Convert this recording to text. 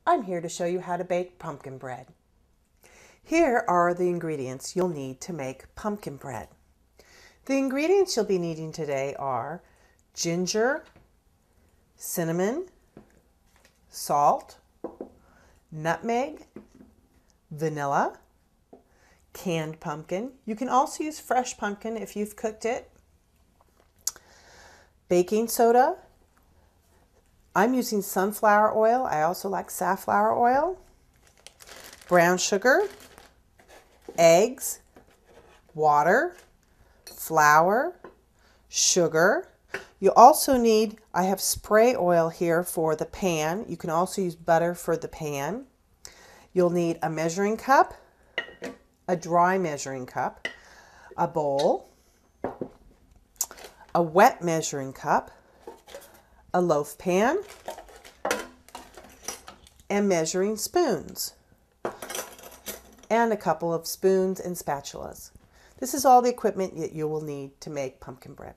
I'm here to show you how to bake pumpkin bread. Here are the ingredients you'll need to make pumpkin bread. The ingredients you'll be needing today are ginger, cinnamon, salt, nutmeg, vanilla, canned pumpkin. You can also use fresh pumpkin if you've cooked it. Baking soda. I'm using sunflower oil. I also like safflower oil. Brown sugar, eggs, water, flour, sugar. You also need, I have spray oil here for the pan. You can also use butter for the pan. You'll need a measuring cup, a dry measuring cup, a bowl, a wet measuring cup, a loaf pan, and measuring spoons, and a couple of spoons and spatulas. This is all the equipment that you will need to make pumpkin bread.